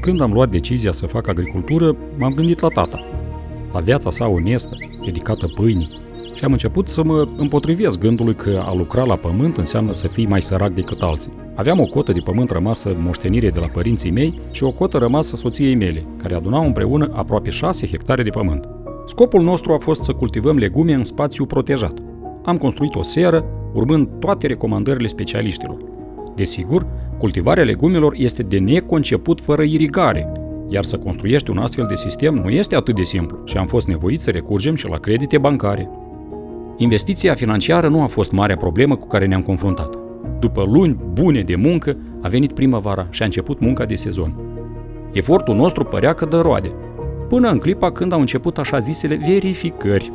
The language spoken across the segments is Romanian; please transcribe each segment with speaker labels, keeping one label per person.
Speaker 1: Când am luat decizia să fac agricultură, m-am gândit la tata, la viața sa onestă, dedicată pâinii, și am început să mă împotrivesc gândului că a lucra la pământ înseamnă să fii mai sărac decât alții. Aveam o cotă de pământ rămasă în moștenire de la părinții mei și o cotă rămasă soției mele, care adunau împreună aproape 6 hectare de pământ. Scopul nostru a fost să cultivăm legume în spațiu protejat. Am construit o seră, urmând toate recomandările specialiștilor. Desigur, cultivarea legumelor este de neconceput fără irigare, iar să construiești un astfel de sistem nu este atât de simplu și am fost nevoiți să recurgem și la credite bancare. Investiția financiară nu a fost marea problemă cu care ne-am confruntat. După luni bune de muncă, a venit primăvara și a început munca de sezon. Efortul nostru părea că dă roade, până în clipa când au început așa zisele verificări.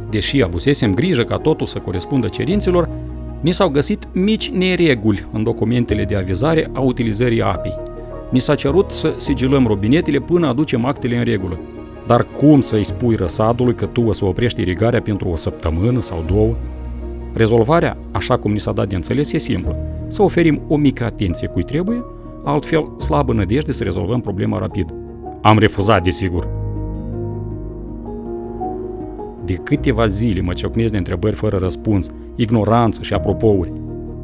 Speaker 1: Deși avusesem grijă ca totul să corespundă cerințelor, ni s-au găsit mici nereguli în documentele de avizare a utilizării apei. Ni s-a cerut să sigilăm robinetele până aducem actele în regulă. Dar cum să-i spui răsadului că tu o să oprești irigarea pentru o săptămână sau două? Rezolvarea, așa cum ni s-a dat de înțeles, e simplă. Să oferim o mică atenție cui trebuie, altfel slabă nădejde să rezolvăm problema rapid. Am refuzat, desigur. De câteva zile mă ciocnesc de întrebări fără răspuns, ignoranță și apropouri.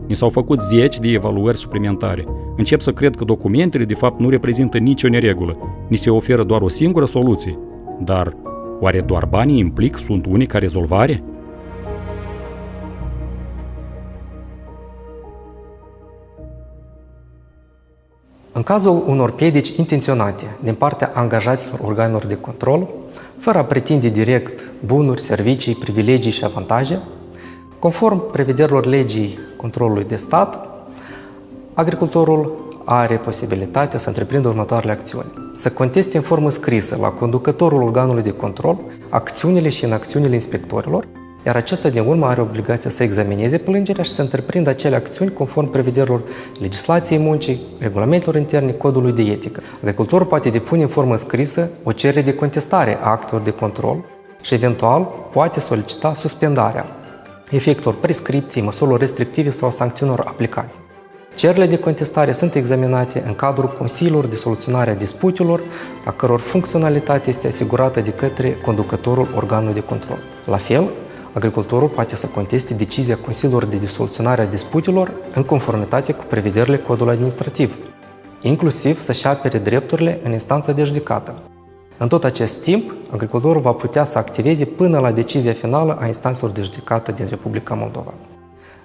Speaker 1: Ni s-au făcut 10 de evaluări suplimentare. Încep să cred că documentele de fapt nu reprezintă nicio neregulă. Ni se oferă doar o singură soluție. Dar oare doar banii implic sunt unica rezolvare?
Speaker 2: În cazul unor piedici intenționate din partea angajaților organelor de control, fără a pretinde direct bunuri, servicii, privilegii și avantaje, conform prevederilor legii controlului de stat, agricultorul are posibilitatea să întreprindă următoarele acțiuni. Să conteste în formă scrisă la conducătorul organului de control acțiunile și inacțiunile inspectorilor, iar acesta din urmă are obligația să examineze plângerea și să întreprindă acele acțiuni conform prevederilor legislației muncii, regulamentelor interne, codului de etică. Agricultorul poate depune în formă scrisă o cerere de contestare a actelor de control și eventual poate solicita suspendarea efectelor prescripției, măsurilor restrictive sau sancțiunilor aplicate. Cererile de contestare sunt examinate în cadrul consiliilor de soluționare a disputelor, a căror funcționalitate este asigurată de către conducătorul organului de control. La fel, agricultorul poate să conteste decizia consiliilor de soluționare a disputelor în conformitate cu prevederile codului administrativ, inclusiv să-și apere drepturile în instanța de judecată. În tot acest timp, agricultorul va putea să activeze până la decizia finală a instanțelor de judecată din Republica Moldova.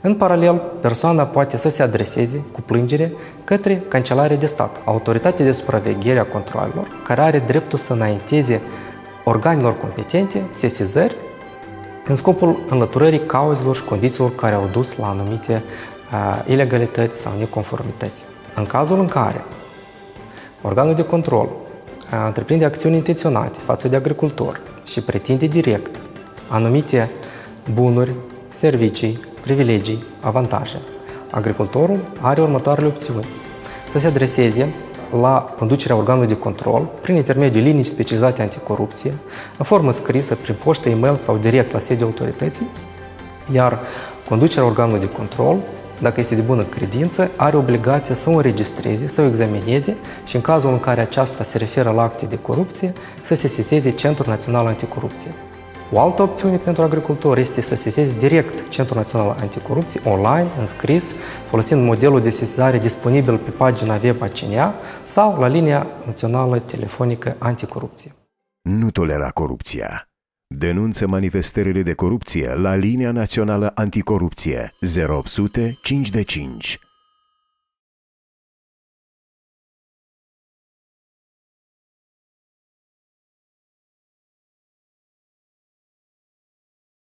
Speaker 2: În paralel, persoana poate să se adreseze cu plângere către Cancelarea de Stat, autoritatea de supraveghere a controalelor, care are dreptul să înainteze organelor competente sesizări în scopul înlăturării cauzelor și condițiilor care au dus la anumite ilegalități sau neconformități. În cazul în care organul de control întreprinde acțiuni intenționate față de agricultor și pretinde direct anumite bunuri, servicii, privilegii, avantaje, agricultorul are următoarele opțiuni. Să se adreseze la conducerea organului de control prin intermediul linii specializate anticorupție, în formă scrisă, prin poștă, e-mail sau direct la sediul autorității, iar conducerea organului de control, dacă este de bună credință, are obligația să o înregistreze, să o examineze și în cazul în care aceasta se referă la acte de corupție, să se seseze Centrul Național Anticorupție. O altă opțiune pentru agricultor este să seseze direct Centrul Național Anticorupție online, înscris, folosind modelul de sesizare disponibil pe pagina web a CNA sau la linia națională telefonică anticorupție.
Speaker 3: Nu tolera corupția. Denunță manifestările de corupție la linia națională anticorupție 0800 5 de 5.